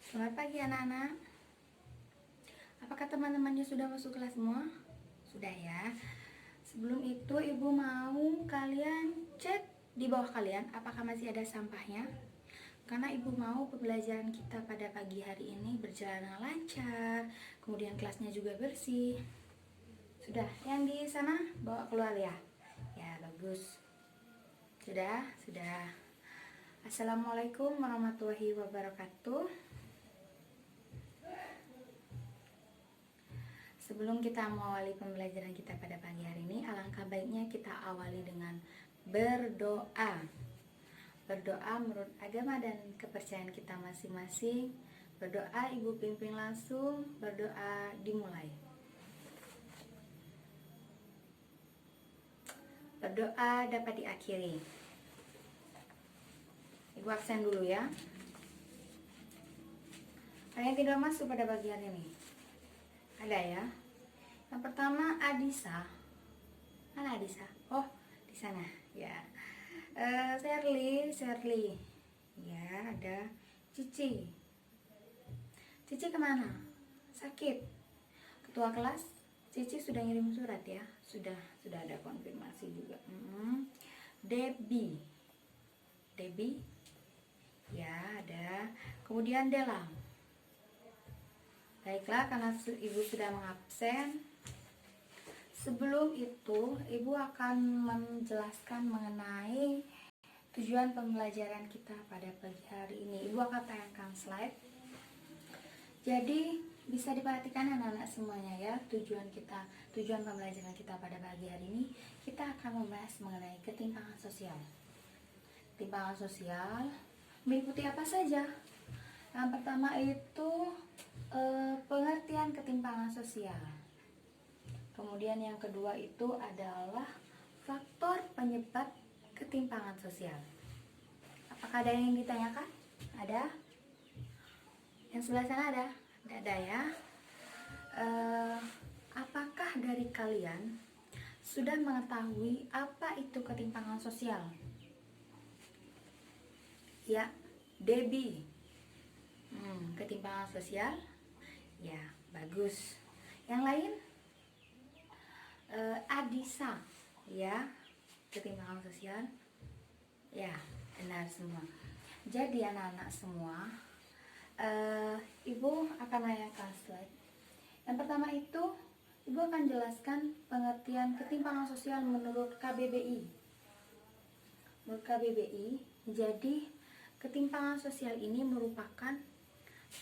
Selamat pagi anak-anak. Apakah teman-temannya sudah masuk kelas semua? Sudah ya. Sebelum itu ibu mau kalian cek di bawah kalian apakah masih ada sampahnya. Karena ibu mau pembelajaran kita pada pagi hari ini berjalan dengan lancar, kemudian kelasnya juga bersih. Sudah, yang di sana bawa keluar ya. Ya, bagus. Sudah. Assalamualaikum warahmatullahi wabarakatuh. Sebelum kita mengawali pembelajaran kita pada pagi hari ini, alangkah baiknya kita awali dengan berdoa. Berdoa menurut agama dan kepercayaan kita masing-masing. Berdoa ibu pimpin langsung, berdoa dimulai. Berdoa dapat diakhiri. Ibu absen dulu ya. Ada yang tidak masuk pada pagi hari ini? Ada ya. Yang pertama Adisa. Mana Adisa? Oh, di sana. Ya. Shirley. Ya, ada Cici. Cici kemana? Sakit. Ketua kelas, Cici sudah ngirim surat ya. Sudah ada konfirmasi juga. Debbie. Ya, ada. Kemudian Dela. Baiklah, karena ibu sudah mengabsen. Sebelum itu, ibu akan menjelaskan mengenai tujuan pembelajaran kita pada pagi hari ini. Ibu akan tayangkan slide. Jadi, bisa diperhatikan anak-anak semuanya ya, tujuan pembelajaran kita pada pagi hari ini, kita akan membahas mengenai ketimpangan sosial. Ketimpangan sosial meliputi apa saja? Yang pertama itu pengertian ketimpangan sosial. Kemudian yang kedua itu adalah faktor penyebab ketimpangan sosial. Apakah ada yang ditanyakan? Ada? Yang sebelah sana ada? Tidak ada ya. Apakah dari kalian sudah mengetahui apa itu ketimpangan sosial? Ya, Debbie. Ketimpangan sosial. Ya, bagus. Yang lain? Adisa. Ya, ketimpangan sosial. Ya, benar semua. Jadi anak-anak semua, ibu akan menayangkan slide. Yang pertama itu, ibu akan jelaskan pengertian ketimpangan sosial menurut KBBI. Menurut KBBI, jadi ketimpangan sosial ini merupakan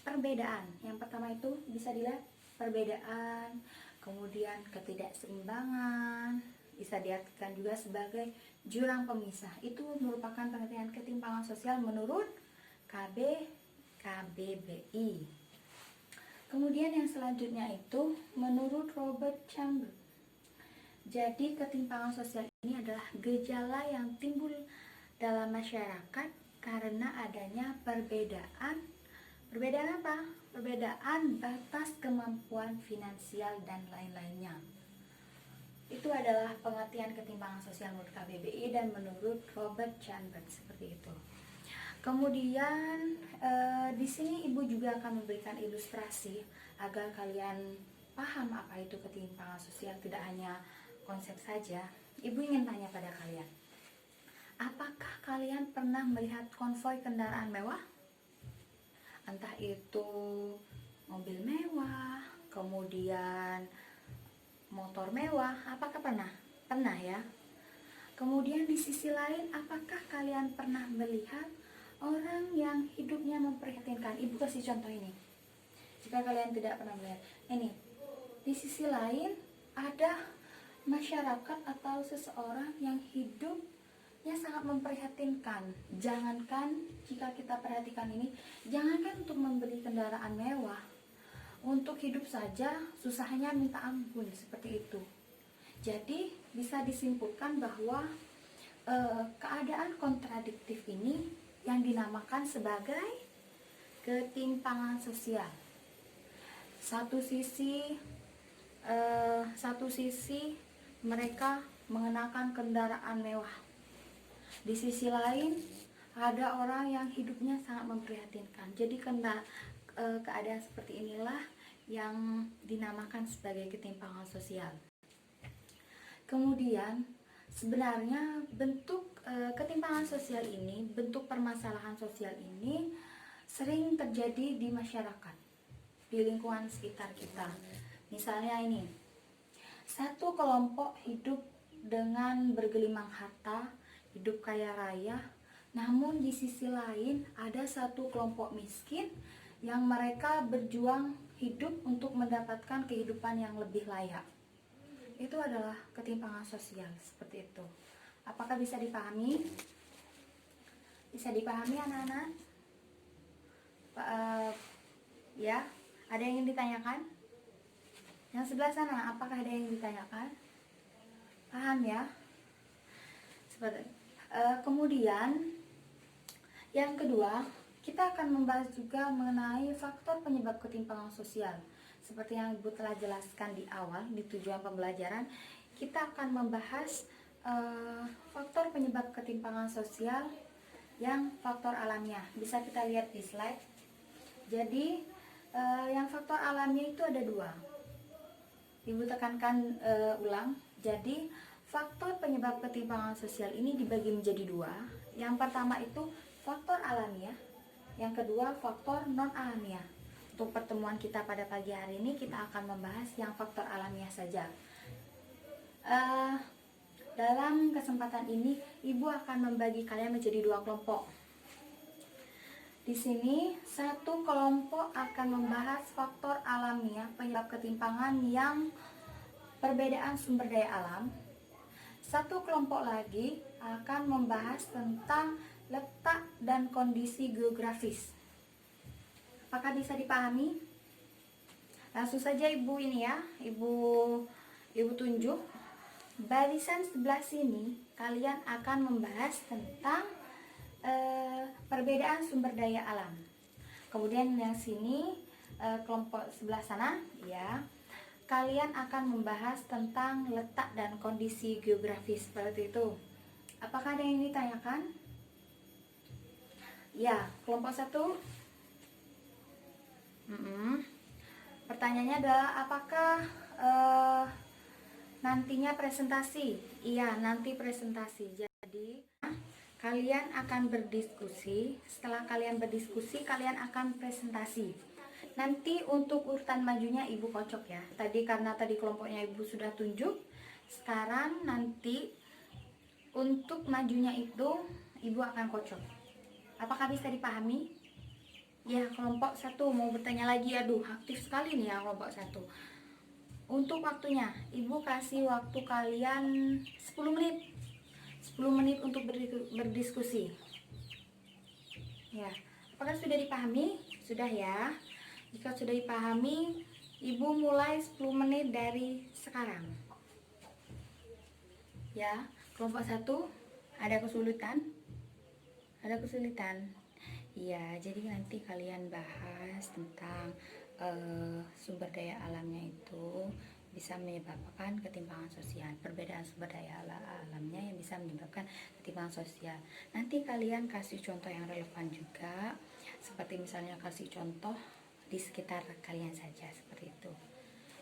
perbedaan. Yang pertama itu bisa dilihat perbedaan, kemudian ketidakseimbangan, bisa diartikan juga sebagai jurang pemisah. Itu merupakan pengertian ketimpangan sosial menurut KBBI. Kemudian yang selanjutnya itu menurut Robert Chamber. Jadi ketimpangan sosial ini adalah gejala yang timbul dalam masyarakat karena adanya perbedaan apa? Perbedaan batas kemampuan finansial dan lain-lainnya. Itu adalah pengertian ketimpangan sosial menurut KBBI dan menurut Robert Chambers, seperti itu. Kemudian di sini ibu juga akan memberikan ilustrasi agar kalian paham apa itu ketimpangan sosial, tidak hanya konsep saja. Ibu ingin tanya pada kalian, apakah kalian pernah melihat konvoi kendaraan mewah? Entah itu mobil mewah, kemudian motor mewah, apakah pernah? Pernah ya. Kemudian di sisi lain, apakah kalian pernah melihat orang yang hidupnya memprihatinkan? Ibu kasih contoh ini. Jika kalian tidak pernah melihat, ini di sisi lain ada masyarakat atau seseorang yang hidupnya sangat memprihatinkan. Jangankan jika kita perhatikan ini, jangankan untuk membeli kendaraan mewah, untuk hidup saja susahnya minta ampun, seperti itu. Jadi bisa disimpulkan bahwa keadaan kontradiktif ini yang dinamakan sebagai ketimpangan sosial. Satu sisi mereka mengenakan kendaraan mewah. Di sisi lain ada orang yang hidupnya sangat memprihatinkan. Jadi keadaan seperti inilah yang dinamakan sebagai ketimpangan sosial. Kemudian sebenarnya bentuk ketimpangan sosial ini, bentuk permasalahan sosial ini sering terjadi di masyarakat, di lingkungan sekitar kita. Misalnya ini, satu kelompok hidup dengan bergelimang harta, hidup kaya raya, namun di sisi lain ada satu kelompok miskin yang mereka berjuang hidup untuk mendapatkan kehidupan yang lebih layak. Itu adalah ketimpangan sosial seperti itu. Apakah bisa dipahami? Bisa dipahami anak-anak? Ya, ada yang ingin ditanyakan? Yang sebelah sana, apakah ada yang ditanyakan? Paham ya? Seperti. Kemudian yang kedua, kita akan membahas juga mengenai faktor penyebab ketimpangan sosial. Seperti yang Ibu telah jelaskan di awal, di tujuan pembelajaran, kita akan membahas faktor penyebab ketimpangan sosial yang faktor alamiah. Bisa kita lihat di slide. Jadi, yang faktor alamiah itu ada dua. Ibu tekankan ulang. Jadi, faktor penyebab ketimpangan sosial ini dibagi menjadi dua. Yang pertama itu faktor alamiah, yang kedua faktor non-alamiah. Untuk pertemuan kita pada pagi hari ini kita akan membahas yang faktor alamiah saja. Dalam kesempatan ini Ibu akan membagi kalian menjadi dua kelompok. Di sini satu kelompok akan membahas faktor alamiah penyebab ketimpangan yang perbedaan sumber daya alam. Satu kelompok lagi akan membahas tentang letak dan kondisi geografis. Apakah bisa dipahami? Langsung saja Ibu ini ya, Ibu tunjuk. Barisan sebelah sini kalian akan membahas tentang perbedaan sumber daya alam. Kemudian yang sini kelompok sebelah sana ya, kalian akan membahas tentang letak dan kondisi geografis seperti itu. Apakah ada yang ditanyakan? Ya, kelompok satu. Pertanyaannya adalah apakah nantinya presentasi? Iya, nanti presentasi. Jadi kalian akan berdiskusi. Setelah kalian berdiskusi, kalian akan presentasi. Nanti untuk urutan majunya Ibu kocok ya. Tadi karena tadi kelompoknya Ibu sudah tunjuk. Sekarang nanti untuk majunya itu Ibu akan kocok. Apakah bisa dipahami? Ya, kelompok satu mau bertanya lagi. Aduh, aktif sekali nih ya kelompok satu. Untuk waktunya, Ibu kasih waktu kalian 10 menit. 10 menit untuk berdiskusi. Ya, apakah sudah dipahami? Sudah ya. Jika sudah dipahami, Ibu mulai 10 menit dari sekarang. Ya, kelompok satu ada kesulitan? Ada kesulitan? Iya, jadi nanti kalian bahas tentang sumber daya alamnya itu bisa menyebabkan ketimpangan sosial. Perbedaan sumber daya alamnya yang bisa menyebabkan ketimpangan sosial. Nanti kalian kasih contoh yang relevan juga, seperti misalnya kasih contoh di sekitar kalian saja seperti itu.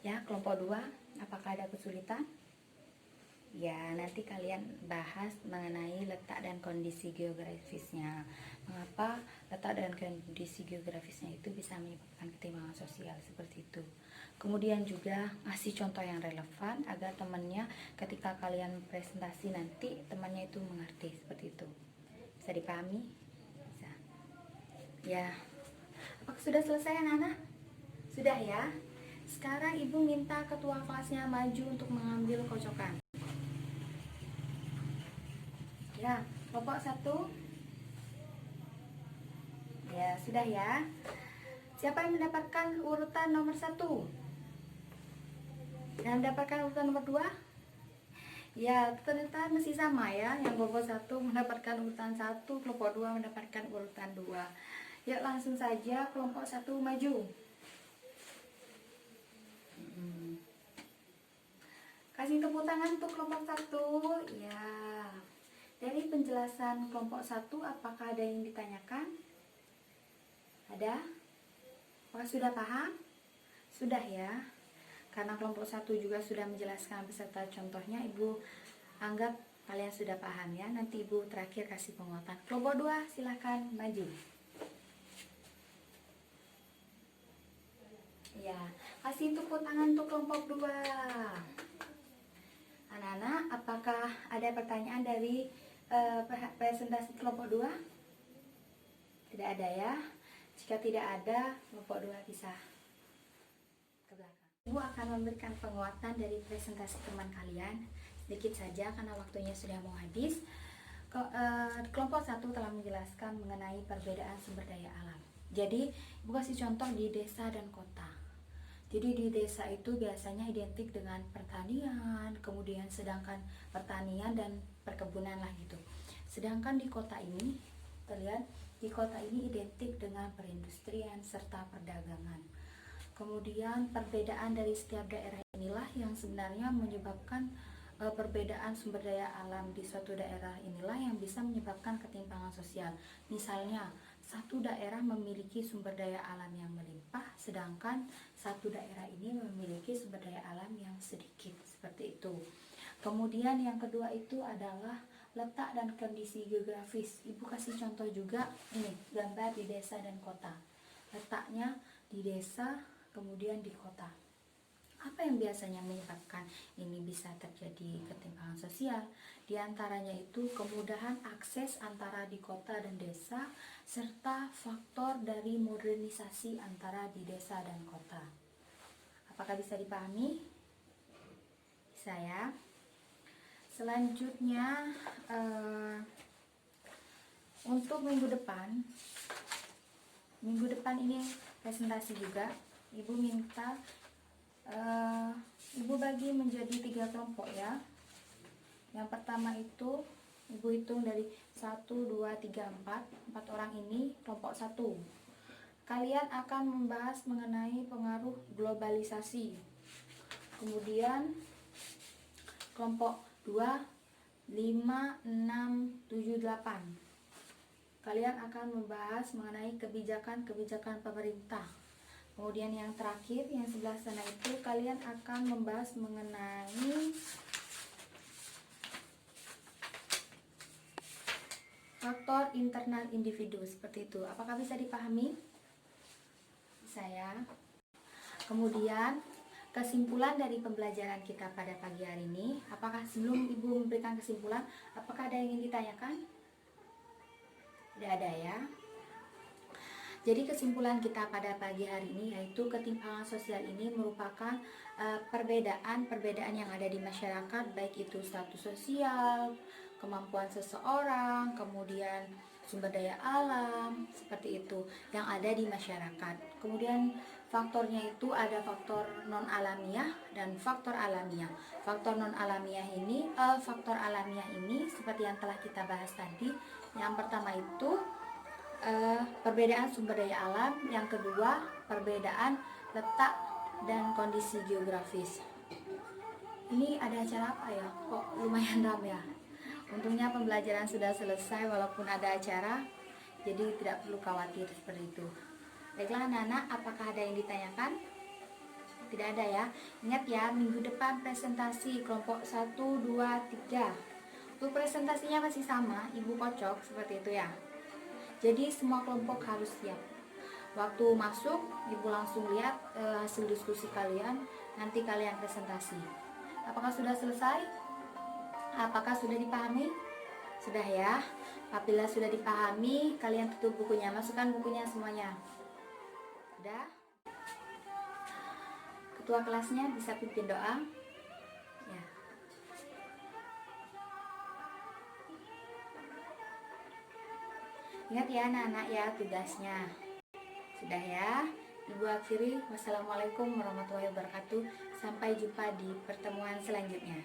Ya, kelompok 2, apakah ada kesulitan? Ya, nanti kalian bahas mengenai letak dan kondisi geografisnya. Mengapa letak dan kondisi geografisnya itu bisa menyebabkan ketimpangan sosial seperti itu. Kemudian juga ngasih contoh yang relevan agar temannya ketika kalian presentasi nanti temannya itu mengerti seperti itu. Bisa dipahami? Bisa. Ya. Apakah sudah selesai anak-anak? Sudah ya. Sekarang Ibu minta ketua kelasnya maju untuk mengambil kocokan. Ya, kelompok 1. Ya, sudah ya. Siapa yang mendapatkan urutan nomor 1? Yang mendapatkan urutan nomor 2? Ya, ternyata masih sama ya. Yang kelompok 1 mendapatkan urutan 1, kelompok 2 mendapatkan urutan 2. Ya, langsung saja kelompok 1 maju. Kasih tepuk tangan untuk kelompok 1. Ya. Dari penjelasan kelompok 1, apakah ada yang ditanyakan? Ada? Apakah sudah paham? Sudah ya. Karena kelompok 1 juga sudah menjelaskan beserta contohnya, Ibu anggap kalian sudah paham ya. Nanti Ibu terakhir kasih penguatan. Kelompok 2 silahkan maju. Ya, kasih tepuk tangan untuk kelompok 2. Anak-anak, apakah ada pertanyaan dari presentasi kelompok 2? Tidak ada ya. Jika tidak ada, kelompok 2 bisa ke belakang. Ibu akan memberikan penguatan dari presentasi teman kalian sedikit saja karena waktunya sudah mau habis. Kelompok 1 telah menjelaskan mengenai perbedaan sumber daya alam. Jadi, Ibu kasih contoh di desa dan kota. Jadi di desa itu biasanya identik dengan pertanian, kemudian sedangkan pertanian dan perkebunan lah gitu. Sedangkan di kota ini, terlihat di kota ini identik dengan perindustrian serta perdagangan. Kemudian perbedaan dari setiap daerah inilah yang sebenarnya menyebabkan perbedaan sumber daya alam di suatu daerah inilah yang bisa menyebabkan ketimpangan sosial. Misalnya, satu daerah memiliki sumber daya alam yang melimpah, sedangkan satu daerah ini memiliki sumber daya alam yang sedikit, seperti itu. Kemudian yang kedua itu adalah letak dan kondisi geografis. Ibu kasih contoh juga, ini gambar di desa dan kota. Letaknya di desa, kemudian di kota. Apa yang biasanya menyebabkan ini bisa terjadi ketimpangan sosial? Di antaranya itu kemudahan akses antara di kota dan desa, serta faktor dari modernisasi antara di desa dan kota. Apakah bisa dipahami? Bisa ya. Selanjutnya untuk minggu depan ini presentasi juga. Ibu minta Ibu bagi menjadi 3 kelompok ya. Yang pertama itu Ibu hitung dari 1, 2, 3, 4 orang ini kelompok 1. Kalian akan membahas mengenai pengaruh globalisasi. Kemudian kelompok 2, 5, 6, 7, 8. Kalian akan membahas mengenai kebijakan-kebijakan pemerintah. Kemudian yang terakhir, yang sebelah sana itu kalian akan membahas mengenai faktor internal individu, seperti itu. Apakah bisa dipahami? Bisa ya. Kemudian kesimpulan dari pembelajaran kita pada pagi hari ini, apakah sebelum Ibu memberikan kesimpulan, apakah ada yang ingin ditanyakan? Tidak ada ya. Jadi kesimpulan kita pada pagi hari ini yaitu ketimpangan sosial ini merupakan perbedaan yang ada di masyarakat, baik itu status sosial, kemampuan seseorang, kemudian sumber daya alam, seperti itu yang ada di masyarakat. Kemudian faktornya itu ada faktor non alamiah dan faktor alamiah. Faktor non alamiah ini, seperti yang telah kita bahas tadi. Yang pertama itu perbedaan sumber daya alam, yang kedua perbedaan letak dan kondisi geografis. Ini ada acara apa ya? Kok lumayan ramai ya? Untungnya pembelajaran sudah selesai walaupun ada acara, jadi tidak perlu khawatir seperti itu. Baiklah anak-anak, apakah ada yang ditanyakan? Tidak ada ya. Ingat ya, minggu depan presentasi kelompok 1, 2, 3. Untuk presentasinya masih sama, Ibu kocok seperti itu ya. Jadi semua kelompok harus siap. Waktu masuk, Ibu langsung lihat hasil diskusi kalian, nanti kalian presentasi. Apakah sudah selesai? Apakah sudah dipahami? Sudah ya. Apabila sudah dipahami, kalian tutup bukunya, masukkan bukunya semuanya. Sudah? Ketua kelasnya bisa pimpin doa. Ya. Ingat ya anak-anak ya tugasnya. Sudah ya. Ibu akhiri. Wassalamualaikum warahmatullahi wabarakatuh. Sampai jumpa di pertemuan selanjutnya.